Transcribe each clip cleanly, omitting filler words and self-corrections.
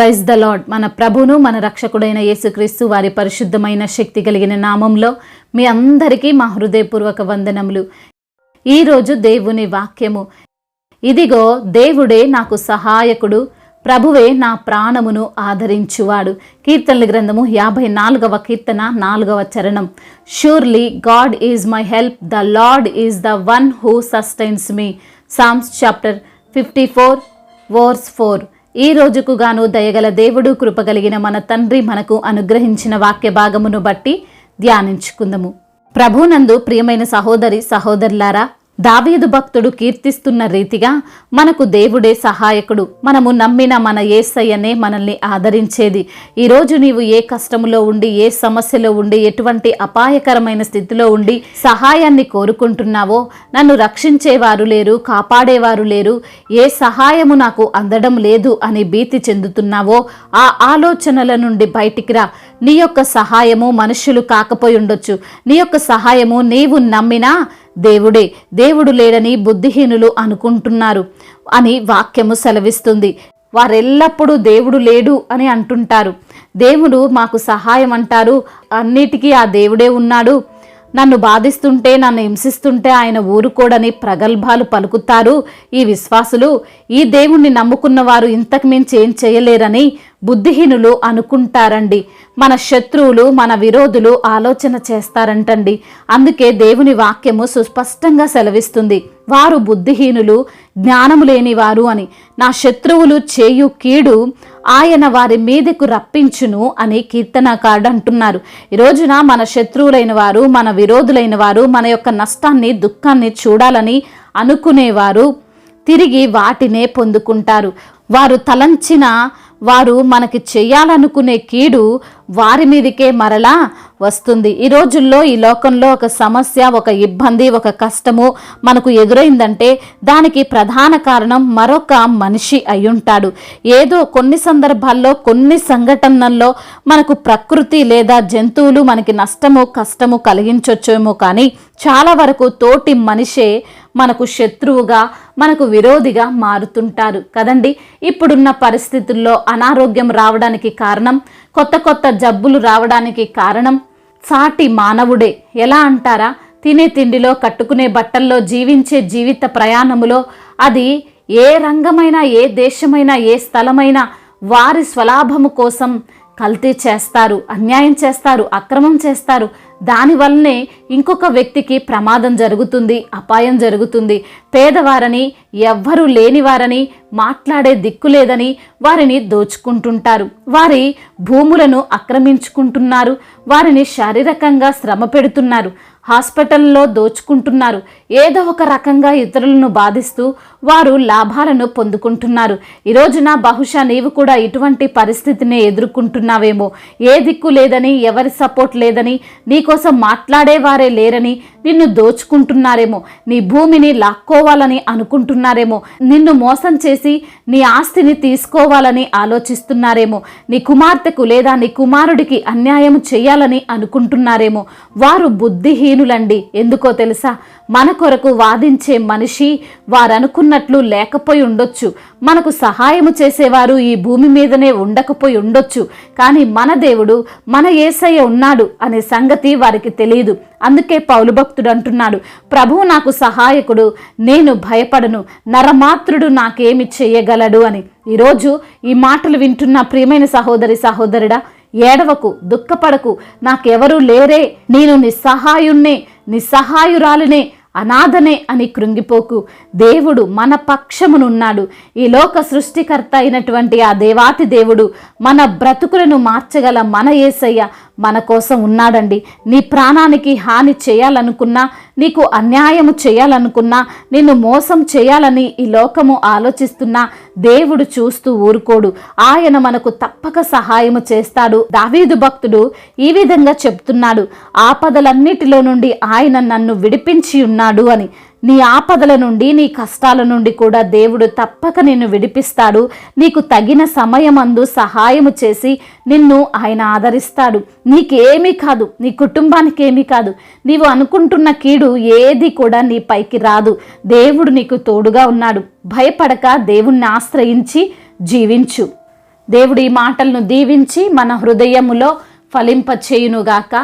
Praise the lord. మన ప్రభును మన రక్షకుడైన యేసుక్రీస్తు వారి పరిశుద్ధమైన శక్తి కలిగిన నామంలో మీ అందరికీ మా హృదయపూర్వక వందనములు. ఈరోజు దేవుని వాక్యము, ఇదిగో దేవుడే నాకు సహాయకుడు, ప్రభువే నా ప్రాణమును ఆదరించువాడు. కీర్తనల గ్రంథము 54వ కీర్తన 4వ చరణం. Surely God is my help, the Lord is the one who sustains me. Psalms chapter 54 verse 4. ఈ రోజుకు గాను దయగల దేవుడు, కృపగలిగిన మన తండ్రి మనకు అనుగ్రహించిన వాక్య భాగమును బట్టి ధ్యానించుకుందాము. ప్రభునందు ప్రియమైన సహోదరి సహోదరులారా, దావీదు భక్తుడు కీర్తిస్తున్న రీతిగా మనకు దేవుడే సహాయకుడు. మనము నమ్మిన మన యేసయ్యనే మనల్ని ఆదరించేది. ఈరోజు నీవు ఏ కష్టములో ఉండి, ఏ సమస్యలో ఉండి, ఎటువంటి అపాయకరమైన స్థితిలో ఉండి సహాయాన్ని కోరుకుంటున్నావో, నన్ను రక్షించేవారు లేరు, కాపాడేవారు లేరు, ఏ సహాయము నాకు అందడం లేదు అని భీతి చెందుతున్నావో, ఆ ఆలోచనల నుండి బయటికి రా. నీ యొక్క సహాయము మనుష్యులు కాకపోయి ఉండొచ్చు, నీ యొక్క సహాయము నీవు నమ్మినా దేవుడే. దేవుడు లేడని బుద్ధిహీనులు అనుకుంటున్నారు అని వాక్యము సెలవిస్తుంది. వారెల్లప్పుడూ దేవుడు లేడు అని అంటుంటారు. దేవుడు మాకు సహాయం అంటారు, అన్నిటికీ ఆ దేవుడే ఉన్నాడు. నన్ను బాధిస్తుంటే, నన్ను హింసిస్తుంటే ఆయన ఊరుకోడని ప్రగల్భాలు పలుకుతారు ఈ విశ్వాసులు. ఈ దేవుణ్ణి నమ్ముకున్న వారు ఇంతకు మించి ఏం చేయలేరని బుద్ధిహీనులు అనుకుంటారండి. మన శత్రువులు, మన విరోధులు ఆలోచన చేస్తారంటండి. అందుకే దేవుని వాక్యము సుస్పష్టంగా సెలవిస్తుంది, వారు బుద్ధిహీనులు, జ్ఞానము లేని వారు అని. నా శత్రువులు చేయు కీడు ఆయన వారి మీదకు రప్పించును అని కీర్తనకారుడు అంటున్నారు. ఈ రోజున మన శత్రువులైన వారు, మన విరోధులైన వారు మన యొక్క నష్టాన్ని, దుఃఖాన్ని చూడాలని అనుకునేవారు తిరిగి వాటినే పొందుకుంటారు. వారు తలంచిన, వారు మనకి చేయాలనుకునే కీడు వారి మీదకే మరలా వస్తుంది. ఈ రోజుల్లో ఈ లోకంలో ఒక సమస్య, ఒక ఇబ్బంది, ఒక కష్టము మనకు ఎదురైందంటే దానికి ప్రధాన కారణం మరొక మనిషి అయ్యుంటాడు. ఏదో కొన్ని సందర్భాల్లో, కొన్ని సంఘటనల్లో మనకు ప్రకృతి లేదా జంతువులు మనకి నష్టము, కష్టము కలిగించొచ్చేమో, కానీ చాలా వరకు తోటి మనిషే మనకు శత్రువుగా, మనకు విరోధిగా మారుతుంటారు కదండి. ఇప్పుడున్న పరిస్థితుల్లో అనారోగ్యం రావడానికి కారణం, కొత్త కొత్త జబ్బులు రావడానికి కారణం సాటి మానవుడే. ఎలా అంటారా? తినే తిండిలో, కట్టుకునే బట్టల్లో, జీవించే జీవిత ప్రయాణములో, అది ఏ రంగమైనా, ఏ దేశమైనా, ఏ స్థలమైనా వారి స్వలాభము కోసం కల్తీ చేస్తారు, అన్యాయం చేస్తారు, అక్రమం చేస్తారు. దానివల్లనే ఇంకొక వ్యక్తికి ప్రమాదం జరుగుతుంది, అపాయం జరుగుతుంది. పేదవారని, ఎవ్వరూ లేనివారని, మాట్లాడే దిక్కు లేదని వారిని దోచుకుంటుంటారు. వారి భూములను ఆక్రమించుకుంటున్నారు, వారిని శారీరకంగా శ్రమ పెడుతున్నారు, హాస్పిటల్లో దోచుకుంటున్నారు. ఏదో ఒక రకంగా ఇతరులను బాధిస్తూ వారు లాభాలను పొందుకుంటున్నారు. ఈ రోజున బహుశా నీవు కూడా ఇటువంటి పరిస్థితిని ఎదుర్కొంటున్నావేమో. ఏ దిక్కు లేదని, ఎవరి సపోర్ట్ లేదని, నీకోసం మాట్లాడేవారే లేరని నిన్ను దోచుకుంటున్నారేమో, నీ భూమిని లాక్కోవాలని అనుకుంటున్నారేమో, నిన్ను మోసం చేసి నీ ఆస్తిని తీసుకోవాలని ఆలోచిస్తున్నారేమో, నీ కుమార్తెకు లేదా నీ కుమారుడికి అన్యాయం చేయాలని అనుకుంటున్నారేమో. వారు బుద్ధిహీనులండి. ఎందుకో తెలుసా? మన కొరకు వాదించే మనిషి వారనుకున్నట్లు లేకపోయి ఉండొచ్చు, మనకు సహాయము చేసేవారు ఈ భూమి మీదనే ఉండకపోయి ఉండొచ్చు, కానీ మన దేవుడు, మన యేసయ్య ఉన్నాడు అనే సంగతి వారికి తెలియదు. అందుకే పౌలు భక్తుడు అంటున్నాడు, ప్రభువు నాకు సహాయకుడు, నేను భయపడను, నరమాత్రుడు నాకేమి చేయగలడు అని. ఈరోజు ఈ మాటలు వింటున్న ప్రియమైన సహోదరి సహోదరుడా, ఏడవకు, దుఃఖపడకు, నాకెవరూ లేరే, నేను నిస్సహాయుణ్ణే, నిస్సహాయురాలినే, అనాథనే అని కృంగిపోకు. దేవుడు మన పక్షమునున్నాడు. ఈ లోక సృష్టికర్త అయినటువంటి ఆ దేవాతి దేవుడు, మన బ్రతుకులను మార్చగల మన యేసయ్య మన కోసం ఉన్నాడండి. నీ ప్రాణానికి హాని చేయాలనుకున్నా, నీకు అన్యాయము చేయాలనుకున్నా, నిన్ను మోసం చేయాలని ఈ లోకము ఆలోచిస్తున్నా దేవుడు చూస్తూ ఊరుకోడు. ఆయన మనకు తప్పక సహాయము చేస్తాడు. దావీదు భక్తుడు ఈ విధంగా చెప్తున్నాడు, ఆపదలన్నిటిలో నుండి ఆయన నన్ను విడిపించి ఉన్నాడు అని. నీ ఆపదల నుండి, నీ కష్టాల నుండి కూడా దేవుడు తప్పక నిన్ను విడిపిస్తాడు. నీకు తగిన సమయమందు సహాయము చేసి నిన్ను ఆయన ఆదరిస్తాడు. నీకేమీ కాదు, నీ కుటుంబానికి ఏమీ కాదు, నీవు అనుకుంటున్న కీడు ఏది కూడా నీ పైకి రాదు. దేవుడు నీకు తోడుగా ఉన్నాడు. భయపడక దేవుణ్ణి ఆశ్రయించి జీవించు. దేవుడు ఈ మాటలను దీవించి మన హృదయములో ఫలింపచేయునుగాక.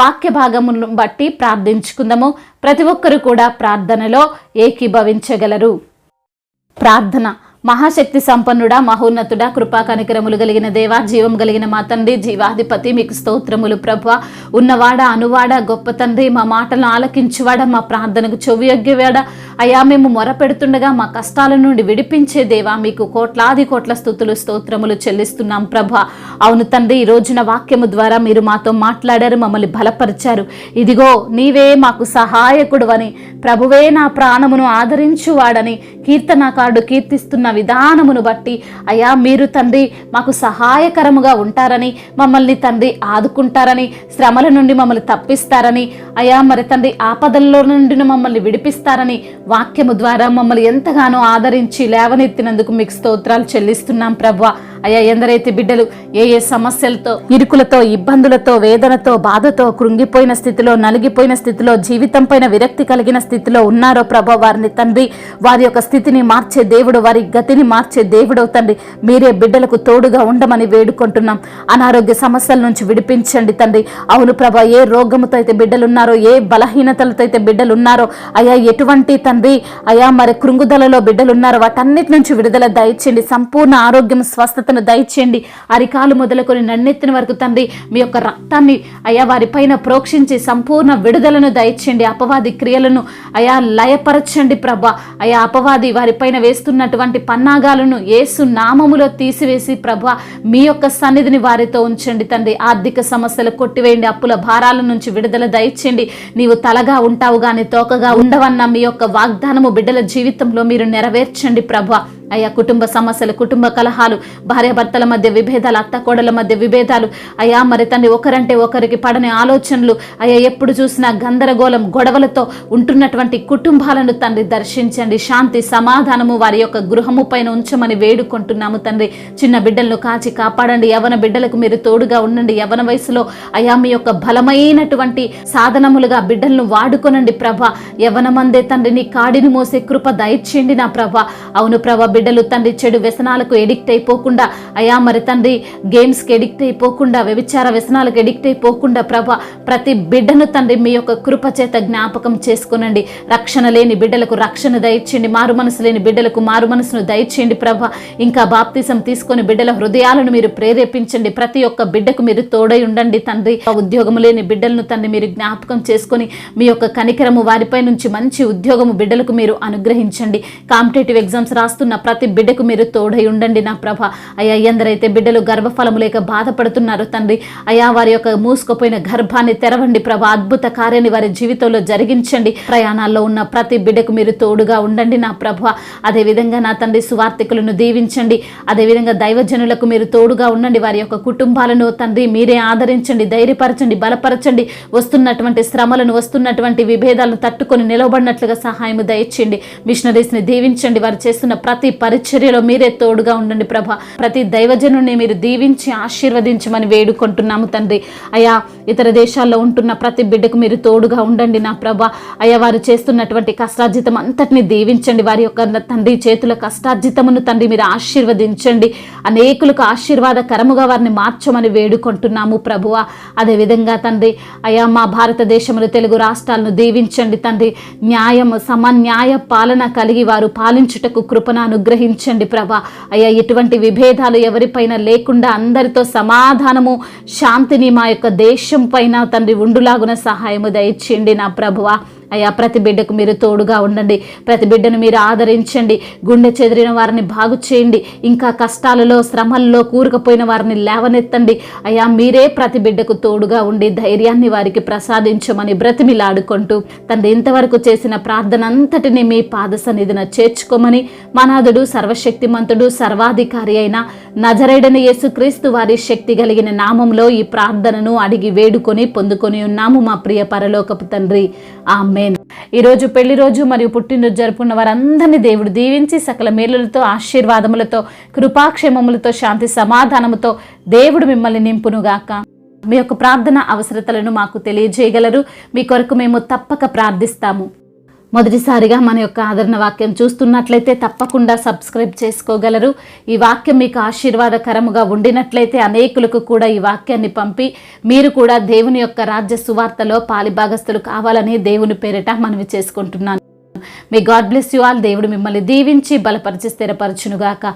వాక్య భాగములను బట్టి ప్రార్థించుకుందాము. ప్రతి ఒక్కరు కూడా ప్రార్థనలో ఏకీభవించగలరు. ప్రార్థన. మహాశక్తి సంపన్నుడా, మహోన్నతుడా, కృపా కనికరములు కలిగిన దేవా, జీవం కలిగిన మా తండ్రి, జీవాధిపతి, మీకు స్తోత్రములు ప్రభువా. ఉన్నవాడ అనువాడ గొప్ప తండ్రి, మా మాటలను ఆలకించువాడ, మా ప్రార్థనకు చెవియొగ్గేవాడ అయ్యా, మేము మొరపెడుతుండగా మా కష్టాల నుండి విడిపించే దేవా, మీకు కోట్లాది కోట్ల స్తుతులు స్తోత్రములు చెల్లిస్తున్నాం ప్రభా. అవును తండ్రి, ఈ రోజున వాక్యము ద్వారా మీరు మాతో మాట్లాడారు, మమ్మల్ని బలపరిచారు. ఇదిగో నీవే మాకు సహాయకుడు అని, ప్రభువే నా ప్రాణమును ఆదరించువాడని కీర్తనకారుడు కీర్తిస్తున్న విధానమును బట్టి అయ్యా, మీరు తండ్రి మాకు సహాయకరముగా ఉంటారని, మమ్మల్ని తండ్రి ఆదుకుంటారని, శ్రమల నుండి మమ్మల్ని తప్పిస్తారని అయ్యా, మరి తండ్రి ఆపదల్లో నుండి మమ్మల్ని విడిపిస్తారని వాక్యము ద్వారా మమ్మల్ని ఎంతగానో ఆదరించి లేవనెత్తినందుకు మీకు స్తోత్రాలు చెల్లిస్తున్నాం ప్రభువా. అయ్యా, ఎందరైతే బిడ్డలు ఏ ఏ సమస్యలతో, ఇరుకులతో, ఇబ్బందులతో, వేదనతో, బాధతో, కృంగిపోయిన స్థితిలో, నలిగిపోయిన స్థితిలో, జీవితం పైన విరక్తి కలిగిన స్థితిలో ఉన్నారో ప్రభా, వారిని తండ్రి వారి యొక్క స్థితిని మార్చే దేవుడు, వారి గతిని మార్చే దేవుడు తండ్రి, మీరే బిడ్డలకు తోడుగా ఉండమని వేడుకుంటున్నాం. అనారోగ్య సమస్యల నుంచి విడిపించండి తండ్రి. అవును ప్రభా, ఏ రోగముతో అయితే బిడ్డలున్నారో, ఏ బలహీనతలతో అయితే బిడ్డలున్నారో అయ్యా, ఎటువంటి తండ్రి అయ్యా మరి కృంగుదలలో బిడ్డలున్నారో వాటన్నిటి నుంచి విడుదల దయచేయండి. సంపూర్ణ ఆరోగ్యం, స్వస్థతను దయచేయండి. అరికాలు మొదలుకొని నన్నెత్తిన వరకు తండ్రి మీ యొక్క రక్తాన్ని అయ్యా వారిపైన ప్రోక్షించి సంపూర్ణ విడుదలను దయచేయండి. అపవాది క్రియలను అయ్యా లయపరచండి ప్రభా. అయ్యా, అపవాది వారిపైన వేస్తున్నటువంటి పన్నాగాలను యేసు నామములో తీసివేసి ప్రభా మీ యొక్క సన్నిధిని వారితో ఉంచండి తండ్రి. ఆర్థిక సమస్యలు కొట్టివేయండి. అప్పుల భారాల నుంచి విడుదల దయచేయండి. నీవు తలగా ఉంటావు గాని తోకగా ఉండవన్న మీ యొక్క వాగ్దానము బిడ్డల జీవితంలో మీరు నెరవేర్చండి ప్రభా. అయ్యా, కుటుంబ సమస్యలు, కుటుంబ కలహాలు, భార్యాభర్తల మధ్య విభేదాలు, అత్తకోడల మధ్య విభేదాలు అయ్యా, మరి తండ్రి ఒకరంటే ఒకరికి పడని ఆలోచనలు అయ్యా, ఎప్పుడు చూసినా గందరగోళం, గొడవలతో ఉంటున్నటువంటి కుటుంబాలను తండ్రి దర్శించండి. శాంతి సమాధానము వారి యొక్క గృహము పైన ఉంచమని వేడుకుంటున్నాము తండ్రి. చిన్న బిడ్డలను కాచి కాపాడండి. యవన బిడ్డలకు మీరు తోడుగా ఉండండి. యవన వయసులో అయ్యా మీ యొక్క బలమైనటువంటి సాధనములుగా బిడ్డలను వాడుకొనండి ప్రభా. యవనమందే తండ్రి నీ కాడిని మోసే కృప దయచేయండి నా ప్రభా. అవును ప్రభా, బిడ్డలు తండ్రి చెడు వ్యసనాలకు ఎడిక్ట్ అయిపోకుండా అయ్యా, మరి తండ్రి గేమ్స్కి ఎడిక్ట్ అయిపోకుండా, వ్యభిచార వ్యసనాలకు ఎడిక్ట్ అయిపోకుండా ప్రభా, ప్రతి బిడ్డను తండ్రి మీ యొక్క కృప చేత జ్ఞాపకం చేసుకునండి. రక్షణ లేని బిడ్డలకు రక్షణ దయచేయండి. మారు మనసు లేని బిడ్డలకు మారు మనసును దయచేయండి ప్రభా. ఇంకా బాప్తిసం తీసుకొని బిడ్డల హృదయాలను మీరు ప్రేరేపించండి. ప్రతి ఒక్క బిడ్డకు మీరు తోడై ఉండండి తండ్రి. ఉద్యోగము లేని బిడ్డలను తండ్రి మీరు జ్ఞాపకం చేసుకొని మీ యొక్క కనికరము వారిపై నుంచి మంచి ఉద్యోగము బిడ్డలకు మీరు అనుగ్రహించండి. కాంపిటేటివ్ ఎగ్జామ్స్ రాస్తున్న ప్రతి బిడ్డకు మీరు తోడై ఉండండి నా ప్రభ. అయ్యా, ఎందరైతే బిడ్డలు గర్భఫలము లేక బాధపడుతున్నారో తండ్రి అయ్యా, వారి యొక్క మూసుకుపోయిన గర్భాన్ని తెరవండి ప్రభ. అద్భుత కార్యాన్ని వారి జీవితంలో జరిగించండి. ప్రయాణాల్లో ఉన్న ప్రతి బిడ్డకు మీరు తోడుగా ఉండండి నా ప్రభ. అదేవిధంగా నా తండ్రి సువార్థికులను దీవించండి. అదేవిధంగా దైవజనులకు మీరు తోడుగా ఉండండి. వారి యొక్క కుటుంబాలను తండ్రి మీరే ఆదరించండి, ధైర్యపరచండి, బలపరచండి. వస్తున్నటువంటి శ్రమలను, వస్తున్నటువంటి విభేదాలను తట్టుకొని నిలవబడినట్లుగా సహాయం దయచేయండి. మిషనరీస్ని దీవించండి. వారు చేస్తున్న ప్రతి పరిచర్యలో మీరే తోడుగా ఉండండి ప్రభ. ప్రతి దైవజనుని మీరు దీవించి ఆశీర్వదించమని వేడుకుంటున్నాము తండ్రి. అయ్యా, ఇతర దేశాల్లో ఉంటున్న ప్రతి బిడ్డకు మీరు తోడుగా ఉండండి నా ప్రభ. అయ్యా, వారు చేస్తున్నటువంటి కష్టార్జితం అంతటిని దీవించండి. వారి యొక్క తండ్రి చేతుల కష్టార్జితమును తండ్రి మీరు ఆశీర్వదించండి. అనేకులకు ఆశీర్వాదకరముగా వారిని మార్చమని వేడుకుంటున్నాము ప్రభువ. అదేవిధంగా తండ్రి అయ్యా, మా భారతదేశంలో తెలుగు రాష్ట్రాలను దీవించండి తండ్రి. న్యాయము, సమన్యాయ పాలన కలిగి వారు పాలించుటకు కృపను అనుగ్రహించండి ప్రభా. అయ్యా, ఎటువంటి విభేదాలు ఎవరిపైన లేకుండా అందరితో సమాధానము, శాంతిని మా యొక్క దేశం పైన తండ్రి ఉండులాగున సహాయము దయచేయండి నా ప్రభువా. అయ్యా, ప్రతి బిడ్డకు మీరు తోడుగా ఉండండి. ప్రతి బిడ్డను మీరు ఆదరించండి. గుండె చెదిరిన వారిని బాగు చేయండి. ఇంకా కష్టాలలో, శ్రమల్లో కూరుకుపోయిన వారిని లేవనెత్తండి. అయ్యా, మీరే ప్రతి బిడ్డకు తోడుగా ఉండి ధైర్యాన్ని వారికి ప్రసాదించమని బ్రతిమిలాడుకుంటూ తండ్రి ఇంతవరకు చేసిన ప్రార్థన అంతటిని మీ పాద సన్నిధిన చేర్చుకోమని మనాథుడు, సర్వశక్తిమంతుడు, సర్వాధికారి అయిన నజరేయుడైన యేసుక్రీస్తు వారి శక్తి కలిగిన నామంలో ఈ ప్రార్థనను అడిగి వేడుకొని పొందుకొని ఉన్నాము మా ప్రియ పరలోకపు తండ్రి. ఆమేన్. ఈరోజు పెళ్లి రోజు మరియు పుట్టినరోజు జరుపుకున్న వారందరినీ దేవుడు దీవించి సకల మేలులతో, ఆశీర్వాదములతో, కృపాక్షేమములతో, శాంతి సమాధానముతో దేవుడు మిమ్మల్ని నింపునుగాక. మీ యొక్క ప్రార్థన అవసరతలను మాకు తెలియజేయగలరు. మీ కొరకు మేము తప్పక ప్రార్థిస్తాము. మొదటిసారిగా మన యొక్క ఆదరణ వాక్యం చూస్తున్నట్లయితే తప్పకుండా సబ్స్క్రైబ్ చేసుకోగలరు. ఈ వాక్యం మీకు ఆశీర్వాదకరముగా ఉండినట్లయితే అనేకులకు కూడా ఈ వాక్యాన్ని పంపి మీరు కూడా దేవుని యొక్క రాజ్య సువార్తలో పాలిభాగస్తులు కావాలని దేవుని పేరిట మనవి చేసుకుంటున్నాను. May God bless you all. దేవుడు మిమ్మల్ని దీవించి బలపరిచి స్థిరపరచునుగాక.